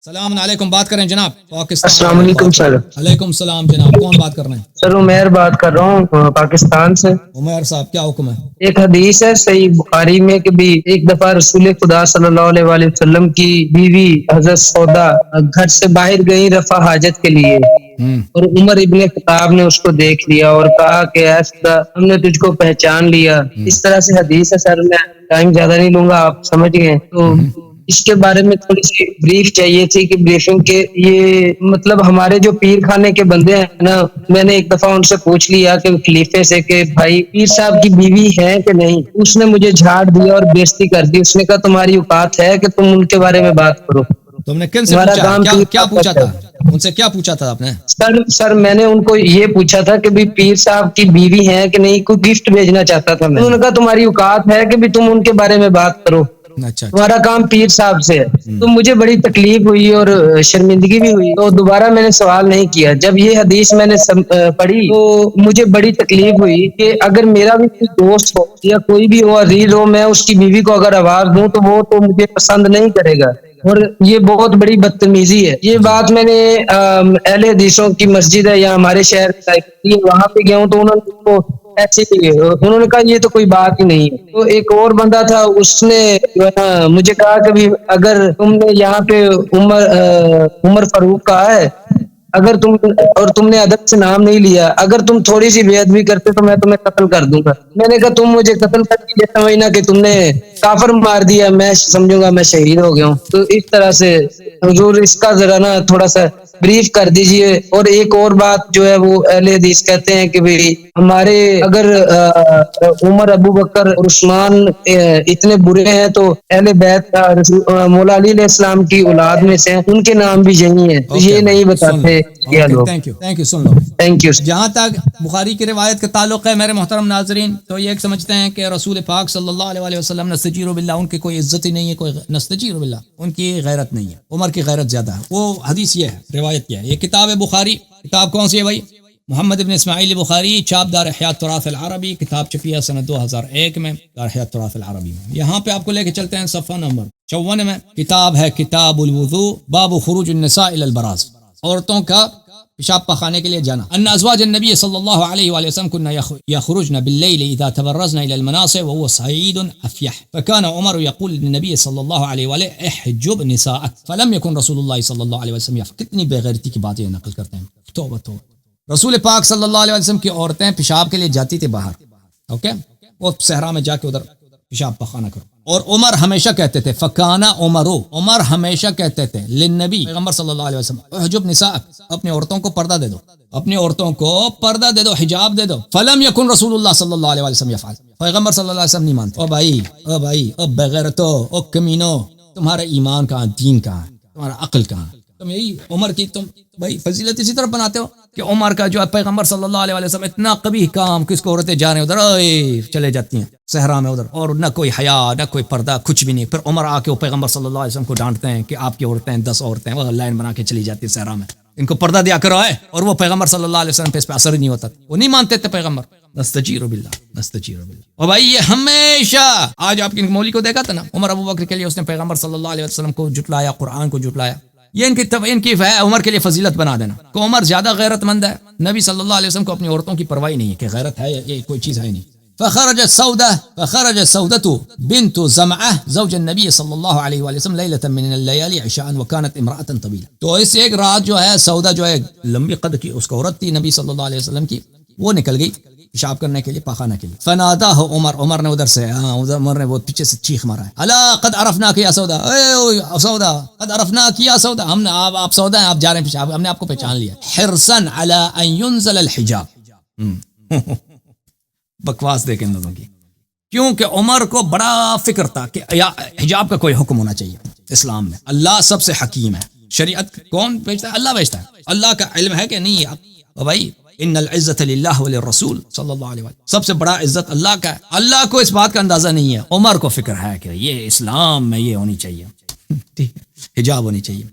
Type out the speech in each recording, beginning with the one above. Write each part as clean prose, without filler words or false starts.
السلام علیکم، بات کریں جناب پاکستان السلام والے۔ علیکم سر۔ علیکم السلام جناب، کون بات کر رہے ہیں؟ سر عمیر بات کر رہا ہوں پاکستان سے۔ عمیر صاحب کیا حکم ہے؟ ایک حدیث ہے صحیح بخاری میں کہ بھی ایک دفعہ رسول خدا صلی اللہ علیہ وآلہ وسلم کی بیوی حضرت سودا گھر سے باہر گئی رفع حاجت کے لیے، اور عمر ابن خطاب نے اس کو دیکھ لیا اور کہا کہ اے خدا ہم نے تجھ کو پہچان لیا۔ اس طرح سے حدیث ہے سر، میں ٹائم زیادہ نہیں لوں گا، آپ سمجھ گئے۔ تو اس کے بارے میں تھوڑی سی بریف چاہیے تھی کہ بریفنگ کے یہ مطلب ہمارے جو پیر خانے کے بندے ہیں نا، میں نے ایک دفعہ ان سے پوچھ لیا کہ خلیفے سے کہ بھائی پیر صاحب کی بیوی ہے کہ نہیں، اس نے مجھے جھاڑ دیا اور بےزتی کر دی۔ اس نے کہا تمہاری اوقات ہے کہ تم ان کے بارے میں بات کرو، تم نے کن سے تمہارا پوچھا؟ کام پیر کیا صاحب پوچھا کا تھا ہے۔ ان سے؟ کیا پوچھا تھا آپ نے؟ سر میں نے ان کو یہ پوچھا تھا کہ بھی پیر صاحب کی بیوی ہے کہ نہیں، کوئی گفٹ بھیجنا چاہتا تھا میں۔ انہوں نے کہا تمہاری اوقات ہے کہ بھی تم ان کے بارے میں بات کرو، اچھا تمہارا کام پیر صاحب سے ہے۔ تو مجھے بڑی تکلیف ہوئی اور شرمندگی بھی ہوئی، تو دوبارہ میں نے سوال نہیں کیا۔ جب یہ حدیث میں نے پڑھی تو مجھے بڑی تکلیف ہوئی کہ اگر میرا بھی کوئی دوست ہو یا کوئی بھی ہو، عزیز ہو، میں اس کی بیوی کو اگر آواز دوں تو وہ تو مجھے پسند نہیں کرے گا، اور یہ بہت بڑی بدتمیزی ہے۔ یہ بات میں نے اہل حدیثوں کی مسجد ہے یا ہمارے شہر میں وہاں پہ گیا ہوں، تو انہوں نے کو ایسے انہوں نے کہا یہ تو کوئی بات ہی نہیں ہے۔ تو ایک اور بندہ تھا، اس نے جو ہے نا مجھے کہا کہ بھی اگر تم نے یہاں پہ عمر فاروق کہا ہے، اگر تم نے ادب سے نام نہیں لیا، اگر تم تھوڑی سی بے ادبی کرتے تو میں تمہیں قتل کر دوں گا۔ میں نے کہا تم مجھے قتل کر کے یہ سمجھنا کہ تم نے کافر مار دیا، میں سمجھوں گا میں شہید ہو گیا ہوں۔ تو اس طرح سے حضور اس کا ذرا نا تھوڑا سا بریف کر دیجئے۔ اور ایک اور بات جو ہے وہ اہل حدیث کہتے ہیں کہ بھی ہمارے اگر عمر، ابو بکر اور عثمان اتنے برے ہیں تو اہل بیت مولا علی علیہ السلام کی اولاد میں سے ان کے نام بھی یہی ہیں، تو یہ نہیں بتاتے کیا لوگ۔ تھینک یو، سن لو۔ Thank you. جہاں تک بخاری کی روایت کا تعلق ہے میرے محترم ناظرین، تو یہ ایک سمجھتے ہیں کہ رسول پاک صلی اللہ علیہ وسلم نستجیر باللہ، ان کی کوئی عزت ہی نہیں ہے، کوئی نستجیر باللہ، ان کی غیرت نہیں ہے، عمر کی غیرت زیادہ ہے۔ وہ حدیث یہ ہے، روایت کیا ہے؟ یہ کتاب ہے بخاری۔ کتاب کون سی ہے بھائی؟ محمد ابن اسماعیل بخاری، چھاپ دار احیاء التراث العربی، کتاب چھپی ہے سنہ 2001 میں دار احیاء التراث العربی میں۔ یہاں پہ آپ کو لے کے چلتے ہیں صفحہ نمبر 54 میں، کتاب ہے کتاب الوضوء، باب خروج النساء الی البراز، عورتوں کا پیشاب پخانے کے لیے جانا۔ ان ازواج النبی صلی اللہ علیہ وآلہ وسلم كن يخرجن بالليل اذا تبرزن الى المناصب وهو صعيد افيح، فكان عمر يقول للنبي صلی اللہ علیہ وآلہ احجب نساءك، فلم يكن رسول اللہ صلی اللہ علیہ وسلم يفعل۔ کتنی بے غیرتی کی باتیں نقل کرتے ہیں، توبہ توبہ۔ رسول پاک صلی اللہ علیہ وسلم کی عورتیں پیشاب کے لیے جاتی تھی باہر، اوکے، وہ صحرا میں جا کے ادھر پیشاب پخانا کرو، اور عمر ہمیشہ کہتے تھے، فکانا عمر ہمیشہ کہتے تھے للنبی، پیغمبر صلی اللہ علیہ وسلم، احجب نساءک، اپنی عورتوں کو پردہ دے دو، اپنی عورتوں کو پردہ دے دو، حجاب دے دو۔ فلم یکن رسول اللہ صلی اللہ علیہ وسلم یفعل، پیغمبر صلی اللہ علیہ وسلم نہیں مانتے۔ او بھائی بغیرتو، او کمینو، تمہارا ایمان کہاں، دین کہاں، تمہارا عقل کہاں؟ تم یہی عمر کی تم بھائی فضیلت اسی طرح بناتے ہو کہ عمر کا جو ہے پیغمبر صلی اللہ علیہ وسلم اتنا قبیح کام، کس کو عورتیں جا رہے ہیں ادھر چلے جاتی ہیں صحرا میں ادھر، اور نہ کوئی حیا نہ کوئی پردہ، کچھ بھی نہیں۔ پھر عمر آ کے وہ پیغمبر صلی اللہ علیہ وسلم کو ڈانٹتے ہیں کہ آپ کی عورتیں 10 عورتیں وہ لائن بنا کے چلی جاتی ہیں صحرا میں، ان کو پردہ دیا کرو ہے، اور وہ پیغمبر صلی اللہ علیہ وسلم پہ اس پہ اثر ہی نہیں ہوتا، وہ نہیں مانتے تھے پیغمبر۔ نستجیر باللہ۔ اور بھائی یہ ہمیشہ، آج آپ کی مولی کو دیکھا تھا نا، عمر ابو بکر کے لیے اس نے پیغمبر صلی اللہ علیہ وسلم کو جھٹلایا، قرآن کو جھٹلایا۔ یہ ان کی عمر کے لیے فضیلت بنا دینا کہ عمر زیادہ غیرت مند ہے۔ نبی صلی اللہ علیہ وسلم کو اپنی عورتوں کی پرواہ نہیں ہے کہ غیرت ہے، یہ کوئی چیز ہے نہیں۔ فخرجت سودة بنت زمعة زوج النبي صلی اللہ علیہ وآلہ وسلم ليلة من الليالي عشاء وكانت امرأة طويلة، تو اس ایک رات جو ہے سودا جو ہے لمبی قد کی، اس کو عورت تھی نبی صلی اللہ علیہ وسلم کی، وہ نکل گئی پیشاب کرنے کے لیے، پاخانہ کے لیے۔ فناداہ عمر نے ادھر سے عمر نے وہ پیچھے سے چیخ مارا ہے، الا قد عرفناک یا سودا، اے سودا، قد عرفناک یا سودا، ہم نے آپ سودا ہیں، آپ جا رہے ہیں پیشاب، ہم نے آپ کو پہچان لیا۔ حرصا علی ان ينزل الحجاب، بکواس دیکھ ان لوگوں کی، کیونکہ عمر کو بڑا فکر تھا کہ حجاب کا کوئی حکم ہونا چاہیے اسلام میں۔ اللہ سب سے حکیم ہے، شریعت کون بھیجتا ہے؟ اللہ بھیجتا ہے، اللہ کا علم ہے کہ نہیں؟ آپ بھائی ان العزت للہ وللرسول صلی اللہ علیہ وسلم، سب سے بڑا عزت اللہ کا ہے، اللہ کو اس بات کا اندازہ نہیں ہے، عمر کو فکر ہے کہ یہ اسلام میں یہ ہونی چاہیے، حجاب ہونی چاہیے،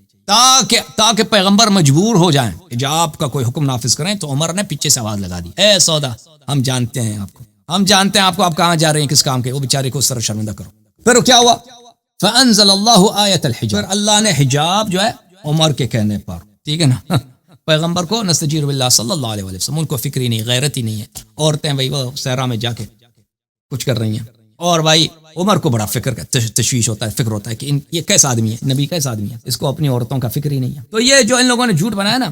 تاکہ پیغمبر مجبور ہو جائیں حجاب کا کوئی حکم نافذ کریں۔ تو عمر نے پیچھے سے آواز لگا دی، اے سودا، ہم جانتے ہیں آپ کو، ہم جانتے ہیں آپ کہاں جا رہے ہیں، کس کام کے، وہ بیچارے کو اس طرح شرمندہ کرو۔ پھر کیا ہوا؟ فانزل اللہ آیت الحجاب، پھر اللہ نے حجاب جو ہے عمر کے کہنے پر، ٹھیک ہے نا، پیغمبر کو نستجیر باللہ صلی اللہ علیہ وسلم، ان کو فکر ہی نہیں، غیرت ہی نہیں ہے. عورتیں بھائی وہ صحرا میں جا کے کچھ کر رہی ہیں، اور بھائی عمر کو بڑا فکر کا تشویش ہوتا ہے، فکر ہوتا ہے کہ یہ کیسا آدمی ہے، نبی کیسا آدمی ہے، اس کو اپنی عورتوں کا فکر ہی نہیں ہے. تو یہ جو ان لوگوں نے جھوٹ بنایا نا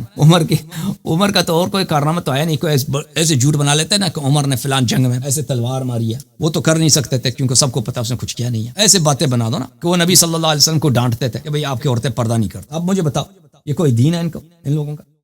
عمر کا تو اور کوئی کارنامہ تو ہے نہیں، کوئی ایسے جھوٹ بنا لیتے نا کہ عمر نے فلان جنگ میں ایسے تلوار ماری ہے، وہ تو کر نہیں سکتے تھے کیونکہ سب کو پتا اس نے کچھ کیا نہیں ہے. ایسے باتیں بنا دو نا کہ وہ نبی صلی اللہ علیہ وسلم کو ڈانٹتے تھے کہ بھئی آپ کی عورتیں پردہ نہیں کرتی. اب مجھے بتاؤ یہ کوئی دین ہے ان لوگوں کا؟